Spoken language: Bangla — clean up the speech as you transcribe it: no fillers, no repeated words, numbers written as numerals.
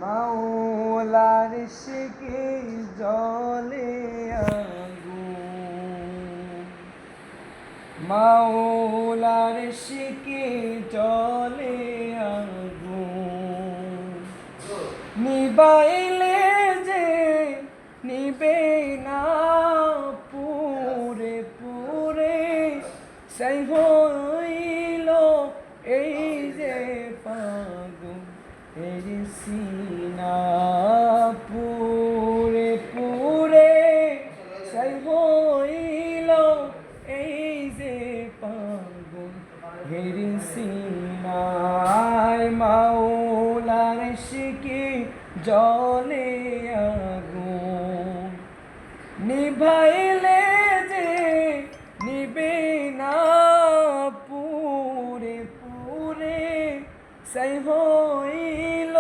মাওলার শিকে জলে আগুন, মাওলার শিকে জলে আগুন, নিবাইলে যে নিবে না, পুরে পুরে সেই হইল এই যে পাগল এর সিনা, পুরে পুরে সেই হইল এই যে পাগল এর সিনায়, মাওলার শিকে জলে আগুন, নিভাইলে যে নিবে না, পুরে পুরে সেই হইল